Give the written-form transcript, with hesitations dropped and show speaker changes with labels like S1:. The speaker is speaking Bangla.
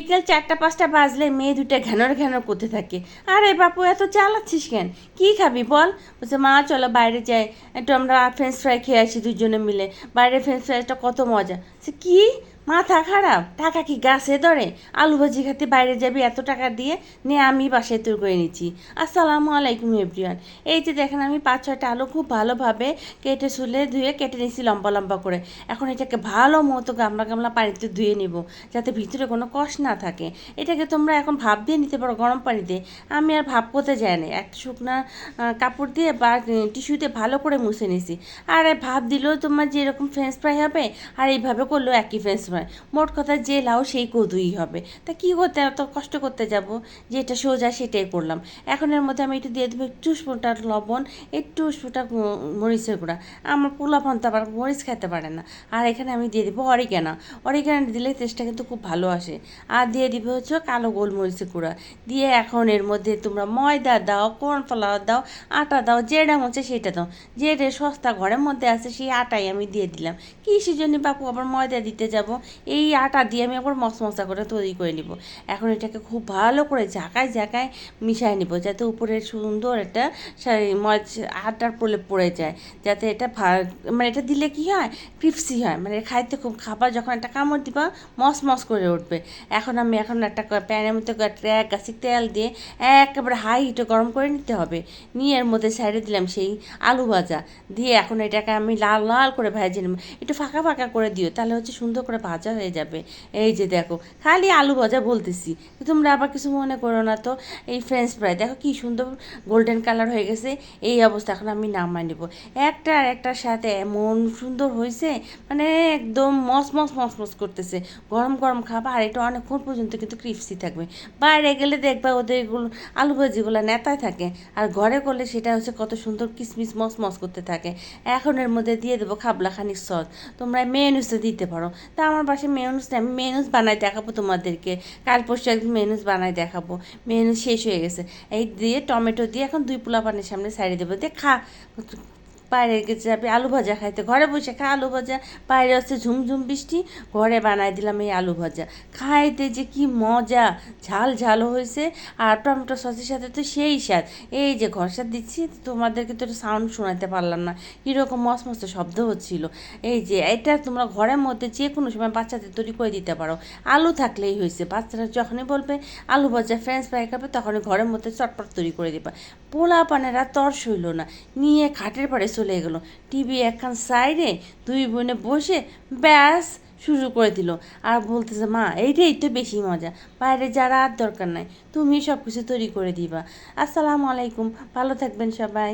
S1: বিকেল 4টা-5টা বাজলে মেয়ে দুটা ঘ্যানর ঘ্যানর করতে থাকে। আরে বাপু এত চালাচ্ছিস কেন? কি খাবি বল? বলছে মা চলো বাইরে যাই, একটু আমরা ফ্রেঞ্চ ফ্রাই খেয়ে আসি দুজনে মিলে। বাইরে ফ্রেঞ্চ ফ্রাইটা কত মজা। সে কি মাথা খারাপ? টাকা কি গাছে ধরে? আলু ভাজি খেতে বাইরে যাবি এত টাকা দিয়ে? নে আমি বাসায় তৈরি করে নিচ্ছি। আসসালামু আলাইকুম এভরিওয়ান। এই যে দেখেন আমি 5-6টা আলু খুব ভালোভাবে কেটে ছুলে ধুয়ে কেটে নিয়েছি লম্বা লম্বা করে। এখন এটাকে ভালো মতো গামলা গামলা পানিতে ধুয়ে নিব, যাতে ভিতরে কোনো কষ না থাকে। এটাকে তোমরা এখন ভাপ দিয়ে নিতে পারো গরম পানিতে। আমি আর ভাপ করতে যাই না, একটা শুকনা কাপড় দিয়ে বা টিস্যুতে ভালো করে মুছে নিছি। আর ভাপ দিলেও তোমার যেরকম ফ্রেঞ্চ ফ্রাই হবে, আর এইভাবে করলেও একই ফ্রেঞ্চ ফ্রাই। মোট কথা যে লাউ সেই কদুই হবে। তা কী করতে এত কষ্ট করতে যাব? যেটা সোজা সেটাই করলাম। এখন এর মধ্যে আমি একটু দিয়ে দেবো একটু স্পুনটা লবণ, একটু স্পুনটা মরিচের গুঁড়া। আমার পোলাপান তো আবার মরিচ খেতে পারে না। আর এখানে আমি দিয়ে দেবো অরিগানো। অরিগানো দিলে টেস্টটা কিন্তু খুব ভালো আসে। আর দিয়ে দিবে হচ্ছে কালো গোলমরিচের গুঁড়া। দিয়ে এখন এর মধ্যে তোমরা ময়দা দাও, কর্নফ্লাওয়ার দাও, আটা দাও, যেটা হচ্ছে সেটা দাও। যেটা সস্তা ঘরের মধ্যে আছে সেই আটাই আমি দিয়ে দিলাম। কী সেজন্য বাপু আবার ময়দা দিতে যাব? এই আটা দিয়ে আমি আবার মশমশা করে তৈরি করে নিব। এখন এটাকে খুব ভালো করে ঝাঁকায় ঝাঁকায় মিশিয়ে নিব, যাতে উপরে সুন্দর একটা আটার প্রলেপ পড়ে যায়। যাতে এটা মানে এটা দিলে কি হয়, ক্রিপসি হয়, মানে খাইতে খুব খাবার যখন একটা কামড় দিবা মস মস করে উঠবে। এখন একটা প্যানের মধ্যে এক গাছি তেল দিয়ে একেবারে হাই হিটে গরম করে নিতে হবে। নিয়ে এর মধ্যে সাইডে দিলাম সেই আলু ভাজা। দিয়ে এখন এটাকে আমি লাল লাল করে ভেজে নেব। একটু ফাঁকা ফাঁকা করে দিও, তাহলে হচ্ছে সুন্দর করে ভাজা হয়ে যাবে। এই যে দেখো, খালি আলু ভাজা বলতেছি, তোমরা আবার কিছু মনে করো না তো। এই ফ্রেঞ্চ ফ্রাই দেখো কি সুন্দর গোল্ডেন কালার হয়ে গেছে। এই অবস্থা এখন আমি নামাই নেব। একটা আর একটার সাথে এমন সুন্দর হয়েছে, মানে একদম মস মস মস মস করতেছে। গরম গরম খাবার, আর এটা অনেকক্ষণ পর্যন্ত কিন্তু ক্রিপসি থাকবে। বাইরে গেলে দেখবা ওদের এগুলো আলু ভাজিগুলো নেতায় থাকে, আর ঘরে করলে সেটা হচ্ছে কত সুন্দর কিসমিস মস মস করতে থাকে। এখন এর মধ্যে দিয়ে দেবো খাবলা খানিক সস। তোমরা মেয়নিজও দিতে পারো। তা আমার বাসায় মেয়নিজ নেই, আমি মেয়নিজ বানাই দেখাবো তোমাদেরকে। কাল পরশু একদিন মেয়নিজ বানাই দেখাবো। মেয়নিজ শেষ হয়ে গেছে। এই দিয়ে টমেটো দিয়ে এখন 2 পোলা পানির সামনে সাইডে দেবো, দিয়ে খা। বাইরে যাবে আলু ভাজা খাইতে, ঘরে বসে খা আলু ভাজা। বাইরে হচ্ছে ঝুমঝুম বৃষ্টি, ঘরে বানাই দিলাম এই আলু ভাজা। খাইতে যে কি মজা, ঝাল ঝালও হয়েছে, আর টমেটো সসের সাথে তো সেই স্বাদ। এই যে ঘষা দিচ্ছি, তোমাদেরকে তো সাউন্ড শোনাতে পারলাম না, কীরকম মস্ত শব্দ হচ্ছিল। এই যে এটা তোমরা ঘরের মধ্যে যে কোনো সময় বাচ্চাদের তৈরি করে দিতে পারো। আলু থাকলেই হয়েছে, বাচ্চারা যখনই বলবে আলু ভাজা ফ্রেঞ্চ ফ্রাই খাবে, তখনই ঘরের মধ্যে চটপট তৈরি করে দিবা। পোলা পানেরা তর্স হইল না, নিয়ে খাটের পরে চলে গেলো। টিভি একখান সাইডে 2 বোনে বসে ব্যাস শুরু করে দিল। আর বলতেছে মা এইটাই তো বেশি মজা, বাইরে যারা আর দরকার নাই, তুমি সব কিছু তৈরি করে দিবা। আসসালামু আলাইকুম, ভালো থাকবেন সবাই।